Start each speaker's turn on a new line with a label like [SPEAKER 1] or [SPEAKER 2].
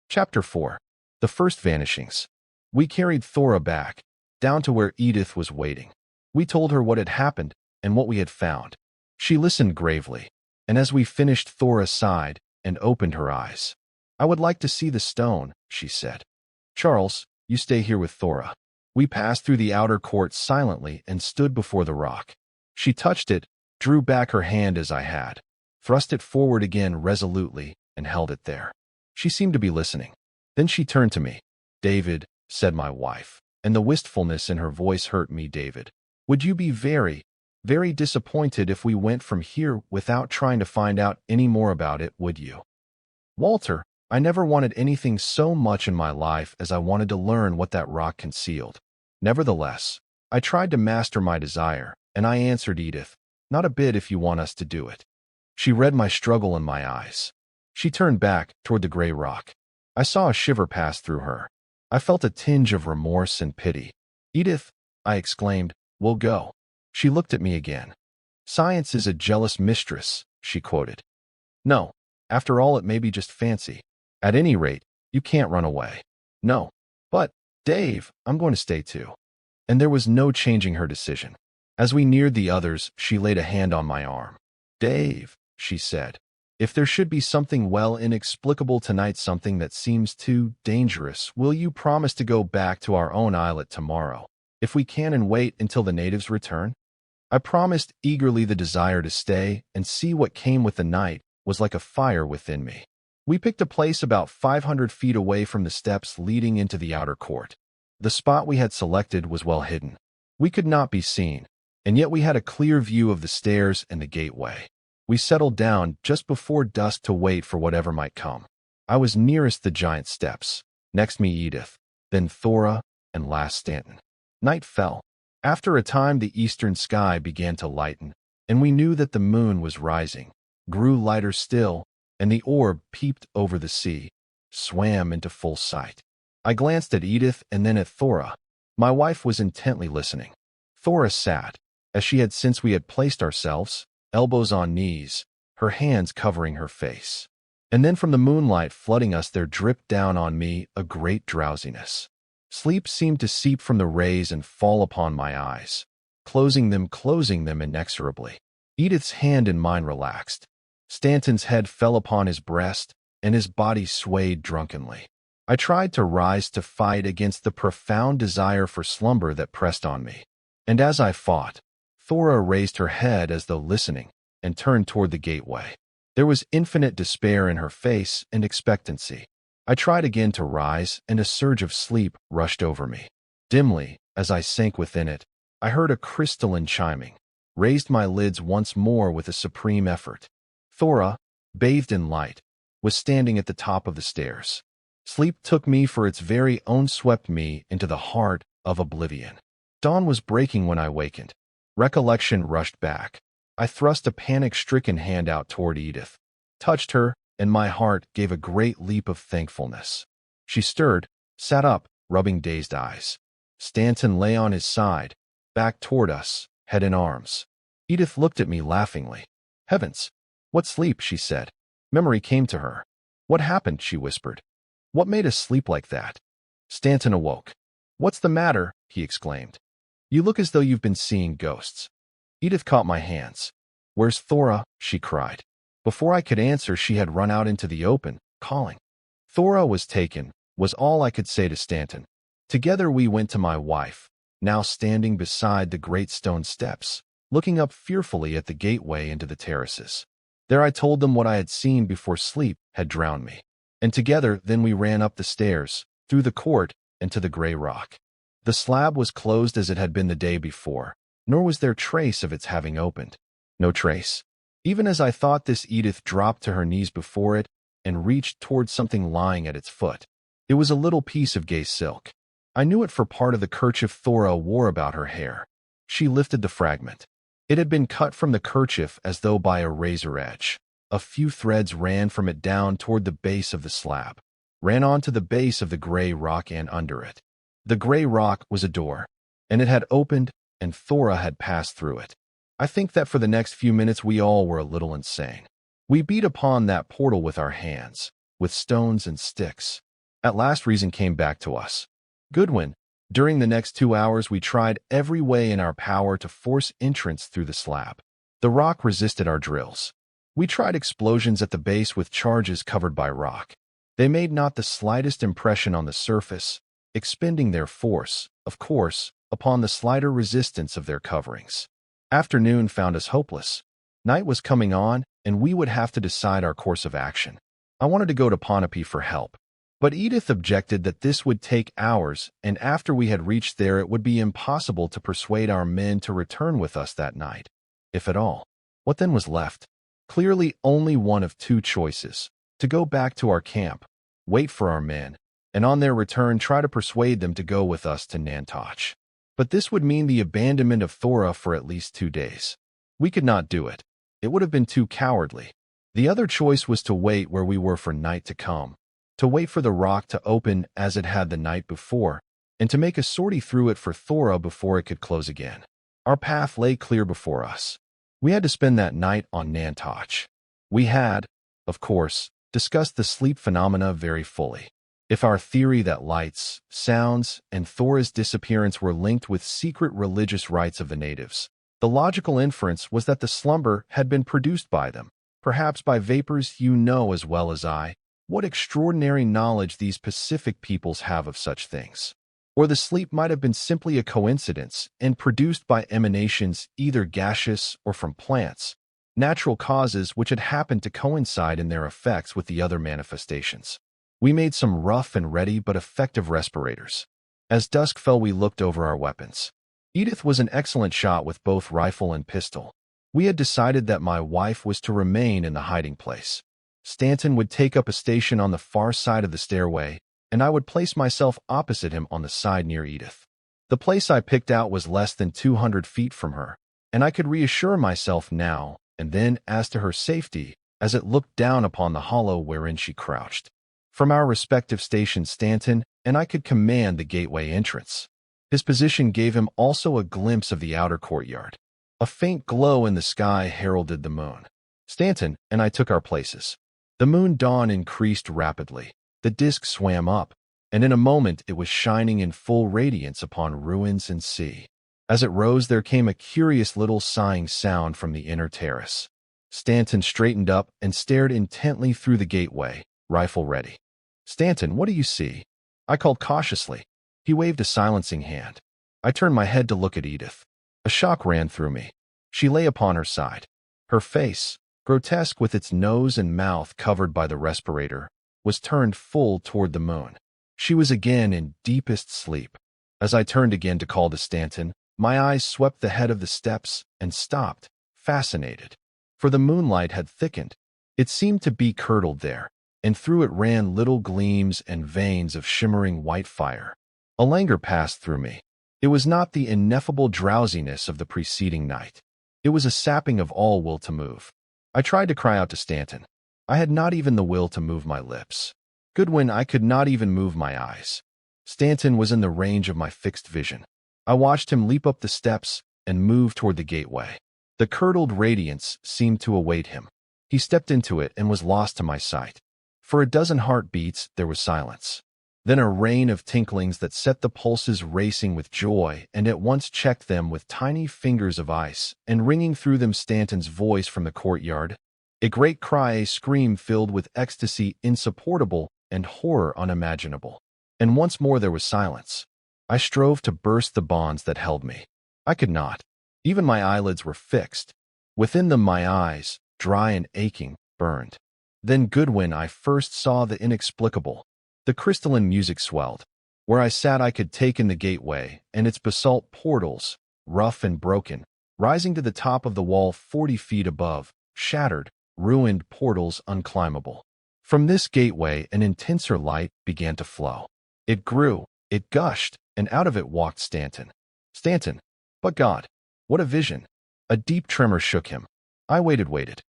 [SPEAKER 1] Chapter 4. The First Vanishings. We carried Thora back, down to where Edith was waiting. We told her what had happened and what we had found. She listened gravely, and as we finished, Thora sighed and opened her eyes. "I would like to see the stone," she said. "Charles, you stay here with Thora." We passed through the outer court silently and stood before the rock. She touched it, drew back her hand as I had, thrust it forward again resolutely, and held it there. She seemed to be listening. Then she turned to me. "David," said my wife, and the wistfulness in her voice hurt me. "David, would you be very, very disappointed if we went from here without trying to find out any more about it, would you?" "Walter, I never wanted anything so much in my life as I wanted to learn what that rock concealed. Nevertheless, I tried to master my desire, and I answered Edith, 'Not a bit if you want us to do it.'" She read my struggle in my eyes. She turned back toward the gray rock. I saw a shiver pass through her. I felt a tinge of remorse and pity. "Edith," I exclaimed, "we'll go." She looked at me again. "Science is a jealous mistress," she quoted. "No. After all, it may be just fancy. At any rate, you can't run away." "No." "But, Dave, I'm going to stay too." And there was no changing her decision. As we neared the others, she laid a hand on my arm. "Dave," she said, "if there should be something inexplicable tonight, something that seems too dangerous, will you promise to go back to our own islet tomorrow, if we can, and wait until the natives return?" I promised eagerly. The desire to stay and see what came with the night was like a fire within me. We picked a place about 500 feet away from the steps leading into the outer court. The spot we had selected was well hidden. We could not be seen, and yet we had a clear view of the stairs and the gateway. We settled down just before dusk to wait for whatever might come. I was nearest the giant steps, next me Edith, then Thora, and last Stanton. Night fell. After a time the eastern sky began to lighten, and we knew that the moon was rising, grew lighter still, and the orb peeped over the sea, swam into full sight. I glanced at Edith and then at Thora. My wife was intently listening. Thora sat, as she had since we had placed ourselves, elbows on knees, her hands covering her face. And then from the moonlight flooding us there dripped down on me a great drowsiness. Sleep seemed to seep from the rays and fall upon my eyes, closing them inexorably. Edith's hand in mine relaxed. Stanton's head fell upon his breast, and his body swayed drunkenly. I tried to rise to fight against the profound desire for slumber that pressed on me. And as I fought, Thora raised her head as though listening, and turned toward the gateway. There was infinite despair in her face and expectancy. I tried again to rise, and a surge of sleep rushed over me. Dimly, as I sank within it, I heard a crystalline chiming, raised my lids once more with a supreme effort. Thora, bathed in light, was standing at the top of the stairs. Sleep took me for its very own, swept me into the heart of oblivion. Dawn was breaking when I wakened. Recollection rushed back. I thrust a panic-stricken hand out toward Edith, touched her, and my heart gave a great leap of thankfulness. She stirred, sat up, rubbing dazed eyes. Stanton lay on his side, back toward us, head in arms. Edith looked at me laughingly. "Heavens! What sleep?" she said. Memory came to her. "What happened?" she whispered. "What made us sleep like that?" Stanton awoke. "What's the matter?" he exclaimed. "You look as though you've been seeing ghosts." Edith caught my hands. "Where's Thora?" she cried. Before I could answer, she had run out into the open, calling. "Thora was taken," was all I could say to Stanton. Together we went to my wife, now standing beside the great stone steps, looking up fearfully at the gateway into the terraces. There I told them what I had seen before sleep had drowned me. And together then we ran up the stairs, through the court, and to the gray rock. The slab was closed as it had been the day before, nor was there trace of its having opened. No trace. Even as I thought this, Edith dropped to her knees before it and reached toward something lying at its foot. It was a little piece of gay silk. I knew it for part of the kerchief Thora wore about her hair. She lifted the fragment. It had been cut from the kerchief as though by a razor edge. A few threads ran from it down toward the base of the slab, ran on to the base of the gray rock and under it. The gray rock was a door, and it had opened, and Thora had passed through it. I think that for the next few minutes we all were a little insane. We beat upon that portal with our hands, with stones and sticks. At last reason came back to us. Goodwin, during the next 2 hours we tried every way in our power to force entrance through the slab. The rock resisted our drills. We tried explosions at the base with charges covered by rock. They made not the slightest impression on the surface, expending their force, of course, upon the slighter resistance of their coverings. Afternoon found us hopeless. Night was coming on, and we would have to decide our course of action. I wanted to go to Ponape for help, but Edith objected that this would take hours, and after we had reached there it would be impossible to persuade our men to return with us that night, if at all. What then was left? Clearly only one of two choices: to go back to our camp, wait for our men, and on their return try to persuade them to go with us to Nantoch. But this would mean the abandonment of Thora for at least 2 days. We could not do it. It would have been too cowardly. The other choice was to wait where we were for night to come, to wait for the rock to open as it had the night before, and to make a sortie through it for Thora before it could close again. Our path lay clear before us. We had to spend that night on Nantoch. We had, of course, discussed the sleep phenomena very fully. If our theory that lights, sounds, and Thora's disappearance were linked with secret religious rites of the natives, the logical inference was that the slumber had been produced by them, perhaps by vapors. You know as well as I what extraordinary knowledge these Pacific peoples have of such things. Or the sleep might have been simply a coincidence and produced by emanations either gaseous or from plants, natural causes which had happened to coincide in their effects with the other manifestations. We made some rough and ready but effective respirators. As dusk fell we looked over our weapons. Edith was an excellent shot with both rifle and pistol. We had decided that my wife was to remain in the hiding place. Stanton would take up a station on the far side of the stairway, and I would place myself opposite him on the side near Edith. The place I picked out was less than 200 feet from her, and I could reassure myself now and then as to her safety as it looked down upon the hollow wherein she crouched. From our respective stations Stanton and I could command the gateway entrance. His position gave him also a glimpse of the outer courtyard. A faint glow in the sky heralded the moon. Stanton and I took our places. The moon dawn increased rapidly. The disk swam up, and in a moment it was shining in full radiance upon ruins and sea. As it rose there came a curious little sighing sound from the inner terrace. Stanton straightened up and stared intently through the gateway, rifle ready. "Stanton, what do you see?" I called cautiously. He waved a silencing hand. I turned my head to look at Edith. A shock ran through me. She lay upon her side. Her face, grotesque with its nose and mouth covered by the respirator, was turned full toward the moon. She was again in deepest sleep. As I turned again to call to Stanton, my eyes swept the head of the steps and stopped, fascinated. For the moonlight had thickened. It seemed to be curdled there, and through it ran little gleams and veins of shimmering white fire. A languor passed through me. It was not the ineffable drowsiness of the preceding night. It was a sapping of all will to move. I tried to cry out to Stanton. I had not even the will to move my lips. Goodwin, I could not even move my eyes. Stanton was in the range of my fixed vision. I watched him leap up the steps and move toward the gateway. The curdled radiance seemed to await him. He stepped into it and was lost to my sight. For a dozen heartbeats there was silence. Then a rain of tinklings that set the pulses racing with joy and at once checked them with tiny fingers of ice, and ringing through them Stanton's voice from the courtyard. A great cry, a scream filled with ecstasy insupportable and horror unimaginable. And once more there was silence. I strove to burst the bonds that held me. I could not. Even my eyelids were fixed. Within them my eyes, dry and aching, burned. Then Goodwin, I first saw the inexplicable. The crystalline music swelled. Where I sat I could take in the gateway and its basalt portals, rough and broken, rising to the top of the wall 40 feet above, shattered, ruined portals unclimbable. From this gateway an intenser light began to flow. It grew, it gushed, and out of it walked Stanton. Stanton! But God! What a vision! A deep tremor shook him. I waited.